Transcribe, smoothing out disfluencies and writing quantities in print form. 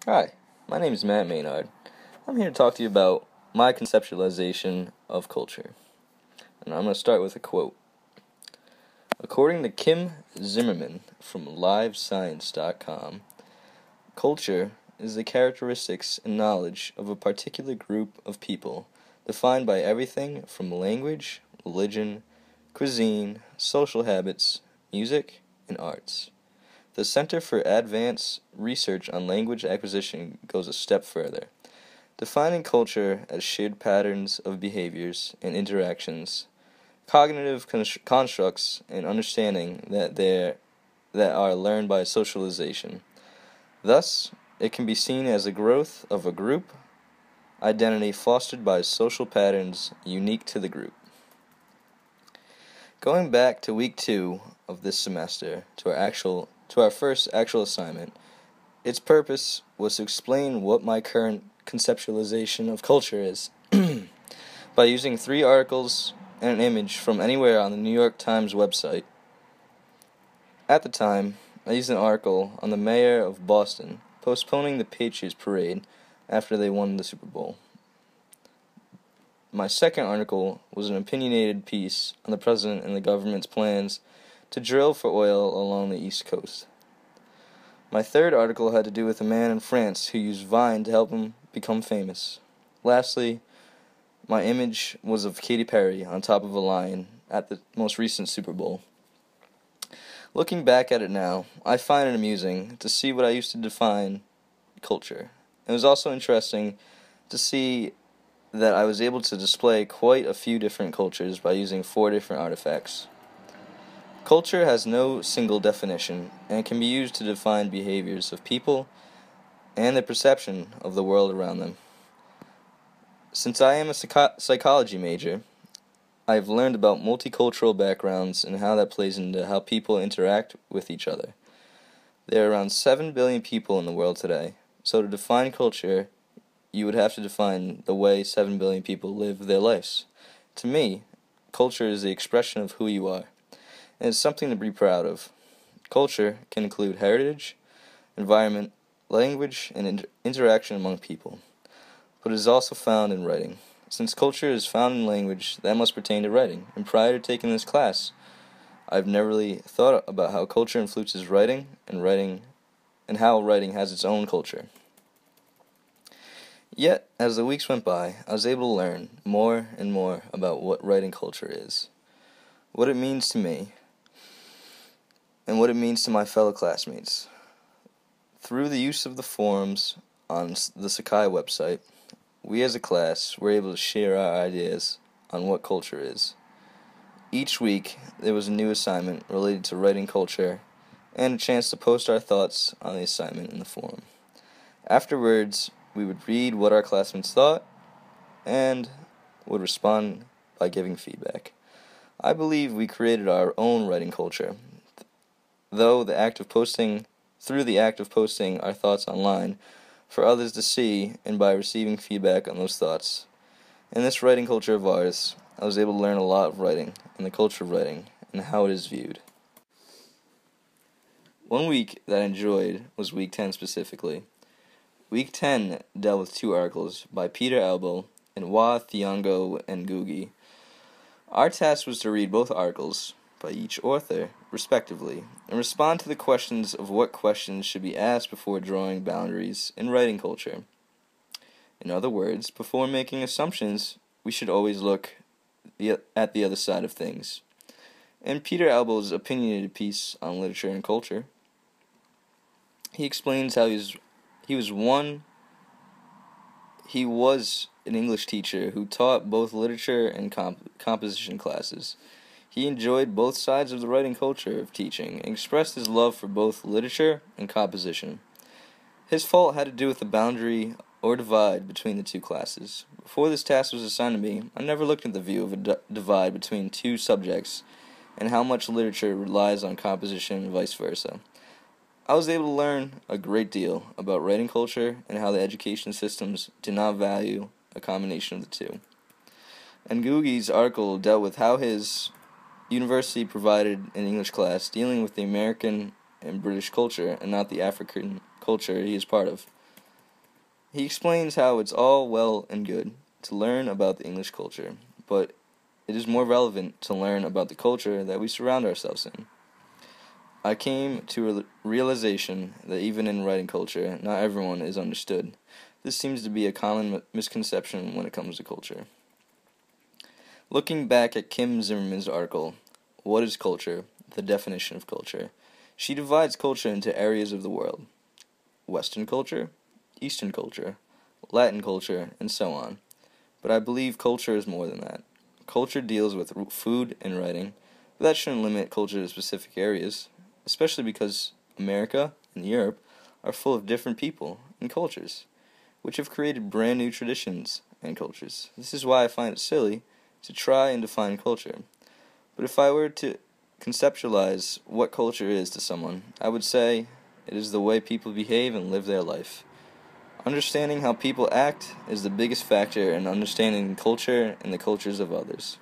Hi, my name is Matt Maynard. I'm here to talk to you about my conceptualization of culture. And I'm going to start with a quote. According to Kim Zimmerman from LiveScience.com, culture is the characteristics and knowledge of a particular group of people defined by everything from language, religion, cuisine, social habits, music, and arts. The Center for Advanced Research on Language Acquisition goes a step further, defining culture as shared patterns of behaviors and interactions, cognitive constructs, and understanding that are learned by socialization. Thus, it can be seen as the growth of a group identity fostered by social patterns unique to the group. Going back to week 2 of this semester to our first actual assignment, its purpose was to explain what my current conceptualization of culture is by using 3 articles and an image from anywhere on the New York Times website. At the time, I used an article on the mayor of Boston postponing the Patriots parade after they won the Super Bowl. My second article was an opinionated piece on the president and the government's plans to drill for oil along the East Coast. My third article had to do with a man in France who used Vine to help him become famous. Lastly, my image was of Katy Perry on top of a lion at the most recent Super Bowl. Looking back at it now, I find it amusing to see what I used to define culture. It was also interesting to see that I was able to display quite a few different cultures by using 4 different artifacts. Culture has no single definition and can be used to define behaviors of people and their perception of the world around them. Since I am a psychology major, I have learned about multicultural backgrounds and how that plays into how people interact with each other. There are around 7 billion people in the world today, so to define culture, you would have to define the way 7 billion people live their lives. To me, culture is the expression of who you are, and it's something to be proud of. Culture can include heritage, environment, language, and interaction among people, but it is also found in writing. Since culture is found in language, that must pertain to writing, and prior to taking this class, I've never really thought about how culture influences writing, and how writing has its own culture. Yet, as the weeks went by, I was able to learn more and more about what writing culture is, what it means to me, and what it means to my fellow classmates. Through the use of the forums on the Sakai website, we as a class were able to share our ideas on what culture is. Each week, there was a new assignment related to writing culture, and a chance to post our thoughts on the assignment in the forum. Afterwards, we would read what our classmates thought, and would respond by giving feedback. I believe we created our own writing culture, through the act of posting our thoughts online for others to see, and by receiving feedback on those thoughts. In this writing culture of ours, I was able to learn a lot of writing, and the culture of writing, and how it is viewed. One week that I enjoyed was week 10 specifically. Week 10 dealt with 2 articles by Peter Albel and Wa Thiongo Ngugi. Our task was to read both articles by each author, respectively, and respond to the questions of what questions should be asked before drawing boundaries in writing culture. In other words, before making assumptions, we should always look at the other side of things. In Peter Albel's opinionated piece on literature and culture, he explains how he was an English teacher who taught both literature and composition classes. He enjoyed both sides of the writing culture of teaching and expressed his love for both literature and composition. His fault had to do with the boundary or divide between the 2 classes. Before this task was assigned to me, I never looked at the view of a divide between 2 subjects and how much literature relies on composition and vice versa. I was able to learn a great deal about writing culture and how the education systems do not value a combination of the 2. And Ngugi's article dealt with how his university provided an English class dealing with the American and British culture and not the African culture he is part of. He explains how it's all well and good to learn about the English culture, but it is more relevant to learn about the culture that we surround ourselves in. I came to a realization that even in writing culture, not everyone is understood. This seems to be a common misconception when it comes to culture. Looking back at Kim Zimmerman's article, What is Culture? The Definition of Culture, she divides culture into areas of the world: Western culture, Eastern culture, Latin culture, and so on. But I believe culture is more than that. Culture deals with food and writing, but that shouldn't limit culture to specific areas, especially because America and Europe are full of different people and cultures, which have created brand new traditions and cultures. This is why I find it silly to try and define culture. But if I were to conceptualize what culture is to someone, I would say it is the way people behave and live their life. Understanding how people act is the biggest factor in understanding culture and the cultures of others.